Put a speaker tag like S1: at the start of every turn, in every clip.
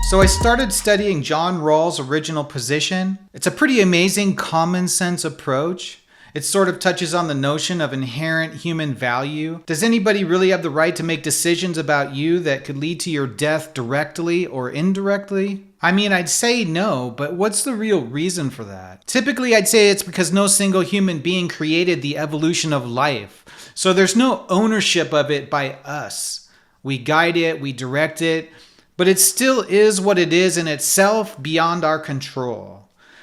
S1: So I started studying John Rawls' original position. It's a pretty amazing common sense approach. It sort of touches on the notion of inherent human value. Does anybody really have the right to make decisions about you that could lead to your death directly or indirectly? I mean, I'd say no, but what's the real reason for that? Typically, I'd say it's because no single human being created the evolution of life. So there's no ownership of it by us. We guide it, we direct it, but it still is what it is in itself beyond our control.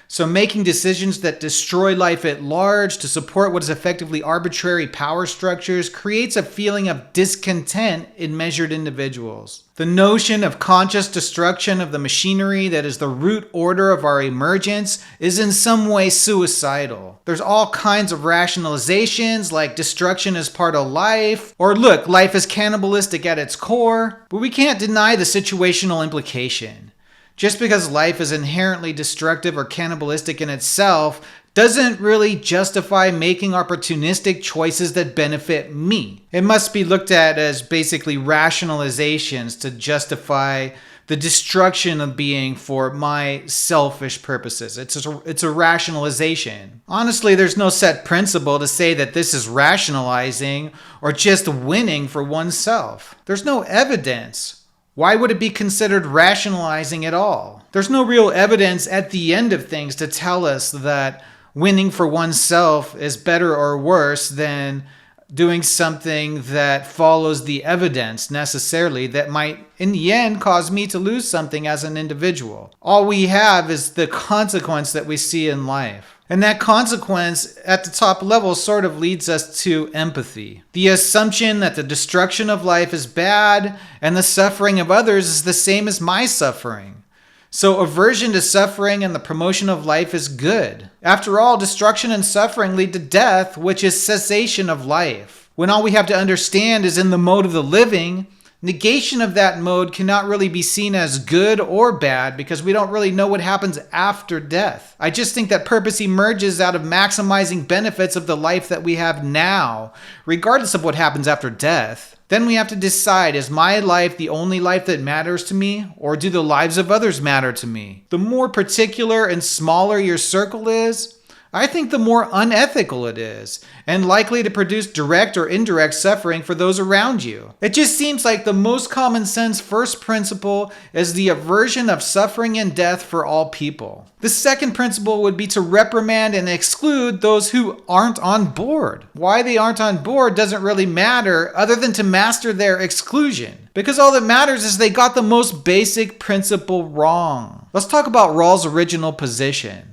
S1: So making decisions that destroy life at large to support what is effectively arbitrary power structures creates a feeling of discontent in measured individuals. The notion of conscious destruction of the machinery that is the root order of our emergence is in some way suicidal. There's all kinds of rationalizations like destruction is part of life, or look, life is cannibalistic at its core, but we can't deny the situational implication. Just because life is inherently destructive or cannibalistic in itself doesn't really justify making opportunistic choices that benefit me. It must be looked at as basically rationalizations to justify the destruction of being for my selfish purposes. It's a rationalization. Honestly, there's no set principle to say that this is rationalizing or just winning for oneself. There's no evidence. Why would it be considered rationalizing at all? There's no real evidence at the end of things to tell us that winning for oneself is better or worse than doing something that follows the evidence necessarily that might, in the end, cause me to lose something as an individual. All we have is the consequence that we see in life. And that consequence at the top level sort of leads us to empathy. The assumption that the destruction of life is bad and the suffering of others is the same as my suffering. So aversion to suffering and the promotion of life is good. After all, destruction and suffering lead to death, which is cessation of life. When all we have to understand is in the mode of the living, negation of that mode cannot really be seen as good or bad because we don't really know what happens after death. I just think that purpose emerges out of maximizing benefits of the life that we have now, regardless of what happens after death. Then we have to decide, is my life the only life that matters to me, or do the lives of others matter to me? The more particular and smaller your circle is, I think the more unethical it is, and likely to produce direct or indirect suffering for those around you. It just seems like the most common sense first principle is the aversion of suffering and death for all people. The second principle would be to reprimand and exclude those who aren't on board. Why they aren't on board doesn't really matter other than to master their exclusion. Because all that matters is they got the most basic principle wrong. Let's talk about Rawls' original position.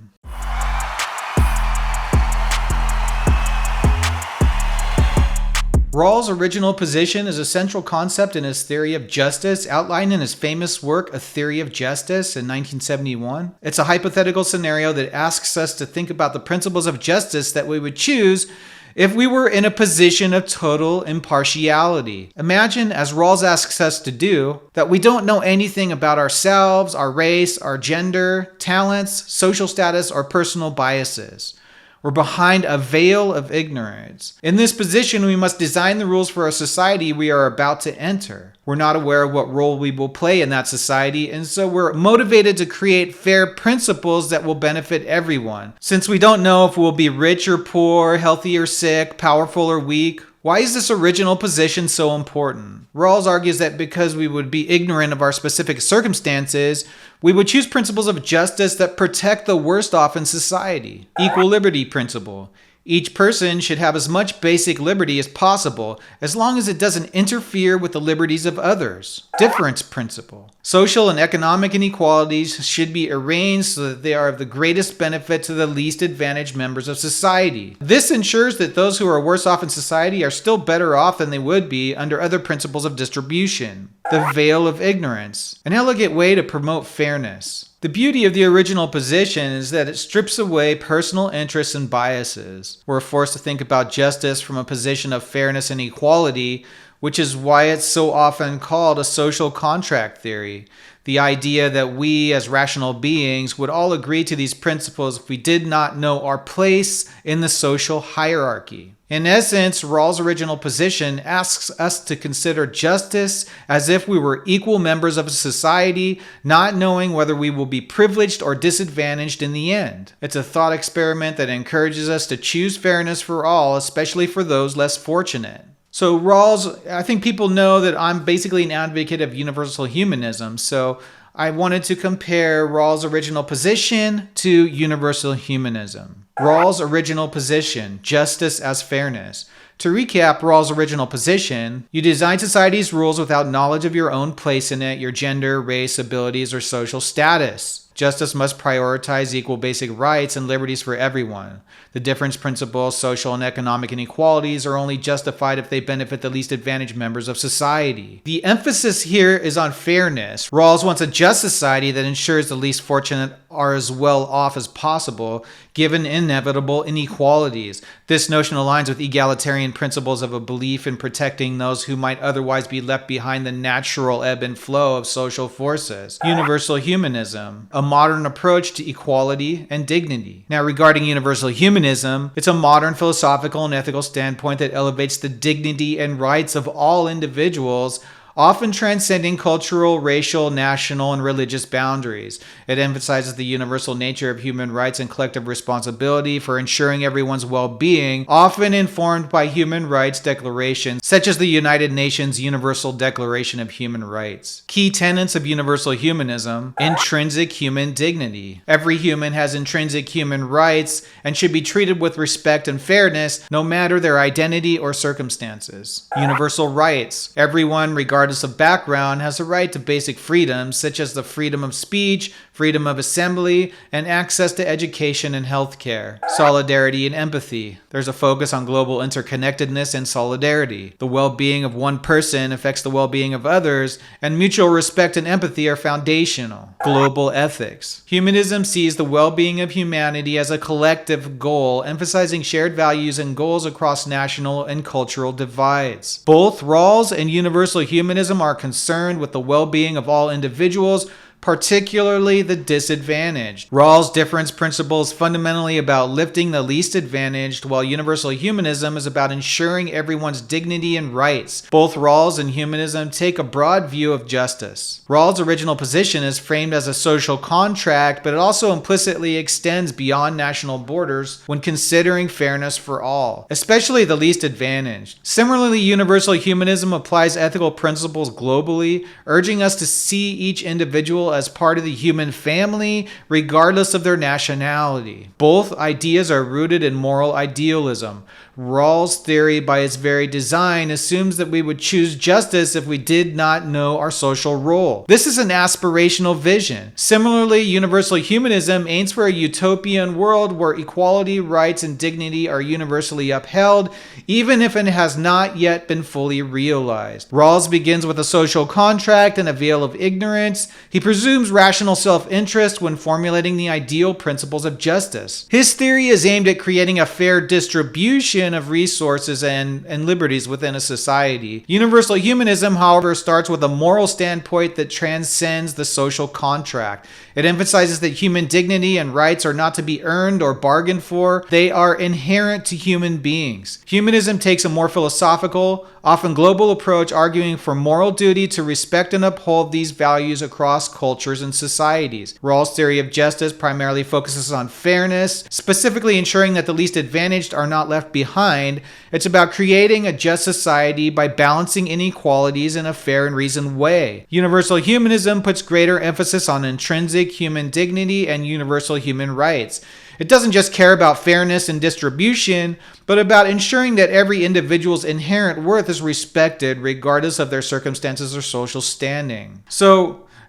S1: Rawls' original position is a central concept in his theory of justice, outlined in his famous work, A Theory of Justice, in 1971. It's a hypothetical scenario that asks us to think about the principles of justice that we would choose if we were in a position of total impartiality. Imagine, as Rawls asks us to do, that we don't know anything about ourselves, our race, our gender, talents, social status, or personal biases. We're behind a veil of ignorance. In this position, we must design the rules for a society we are about to enter. We're not aware of what role we will play in that society, and so we're motivated to create fair principles that will benefit everyone. Since we don't know if we'll be rich or poor, healthy or sick, powerful or weak, why is this original position so important? Rawls argues that because we would be ignorant of our specific circumstances, we would choose principles of justice that protect the worst off in society. Equal liberty principle. Each person should have as much basic liberty as possible, as long as it doesn't interfere with the liberties of others. Difference principle. Social and economic inequalities should be arranged so that they are of the greatest benefit to the least advantaged members of society. This ensures that those who are worse off in society are still better off than they would be under other principles of distribution. The veil of ignorance. An elegant way to promote fairness. The beauty of the original position is that it strips away personal interests and biases. We're forced to think about justice from a position of fairness and equality, which is why it's so often called a social contract theory. The idea that we as rational beings would all agree to these principles if we did not know our place in the social hierarchy. In essence, Rawls' original position asks us to consider justice as if we were equal members of a society, not knowing whether we will be privileged or disadvantaged in the end. It's a thought experiment that encourages us to choose fairness for all, especially for those less fortunate. So Rawls, I think people know that I'm basically an advocate of universal humanism, so I wanted to compare Rawls' original position to universal humanism. Rawls' original position, justice as fairness. To recap Rawls' original position, you design society's rules without knowledge of your own place in it, your gender, race, abilities, or social status. Justice must prioritize equal basic rights and liberties for everyone. The difference principles, social and economic inequalities are only justified if they benefit the least advantaged members of society. The emphasis here is on fairness. Rawls wants a just society that ensures the least fortunate are as well off as possible, given inevitable inequalities. This notion aligns with egalitarian principles of a belief in protecting those who might otherwise be left behind the natural ebb and flow of social forces. Universal humanism, a modern approach to equality and dignity. Now, regarding universal humanism, it's a modern philosophical and ethical standpoint that elevates the dignity and rights of all individuals, often transcending cultural, racial, national, and religious boundaries. It emphasizes the universal nature of human rights and collective responsibility for ensuring everyone's well-being, often informed by human rights declarations, such as the United Nations Universal Declaration of Human Rights. Key tenets of universal humanism: intrinsic human dignity. Every human has intrinsic human rights and should be treated with respect and fairness, no matter their identity or circumstances. Universal rights. Everyone, regardless of background, has a right to basic freedoms such as the freedom of speech, freedom of assembly, and access to education and healthcare. Solidarity and empathy. There's a focus on global interconnectedness and solidarity. The well-being of one person affects the well-being of others, and mutual respect and empathy are foundational. Global ethics. Humanism sees the well-being of humanity as a collective goal, emphasizing shared values and goals across national and cultural divides. Both Rawls and universal humanism are concerned with the well-being of all individuals, particularly the disadvantaged. Rawls' difference principle is fundamentally about lifting the least advantaged, while universal humanism is about ensuring everyone's dignity and rights. Both Rawls and humanism take a broad view of justice. Rawls' original position is framed as a social contract, but it also implicitly extends beyond national borders when considering fairness for all, especially the least advantaged. Similarly, universal humanism applies ethical principles globally, urging us to see each individual as part of the human family, regardless of their nationality. Both ideas are rooted in moral idealism. Rawls' theory, by its very design, assumes that we would choose justice if we did not know our social role. This is an aspirational vision. Similarly, universal humanism aims for a utopian world where equality, rights, and dignity are universally upheld, even if it has not yet been fully realized. Rawls begins with a social contract and a veil of ignorance. He presumes rational self-interest when formulating the ideal principles of justice. His theory is aimed at creating a fair distribution of resources and liberties within a society. Universal humanism, however, starts with a moral standpoint that transcends the social contract. It emphasizes that human dignity and rights are not to be earned or bargained for. They are inherent to human beings. Humanism takes a more philosophical, often global approach, arguing for moral duty to respect and uphold these values across cultures and societies. Rawls' theory of justice primarily focuses on fairness, specifically ensuring that the least advantaged are not left behind. It's about creating a just society by balancing inequalities in a fair and reasoned way. Universal humanism puts greater emphasis on intrinsic human dignity and universal human rights. It doesn't just care about fairness and distribution, but about ensuring that every individual's inherent worth is respected regardless of their circumstances or social standing.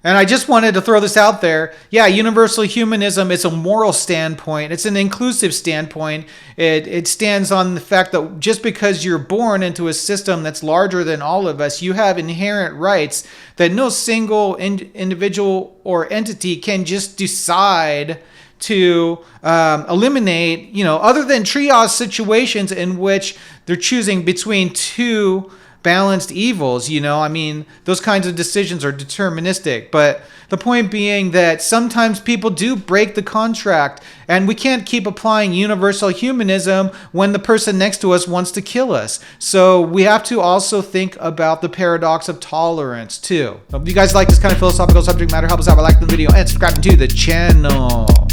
S1: And I just wanted to throw this out there. Yeah, universal humanism is a moral standpoint. It's an inclusive standpoint. It stands on the fact that just because you're born into a system that's larger than all of us, you have inherent rights that no single individual or entity can just decide to eliminate, other than triage situations in which they're choosing between two balanced evils, you know? I mean, those kinds of decisions are deterministic, but the point being that sometimes people do break the contract, and we can't keep applying universal humanism when the person next to us wants to kill us. So we have to also think about the paradox of tolerance too. If you guys like this kind of philosophical subject matter, help us out by liking the video and subscribing to the channel.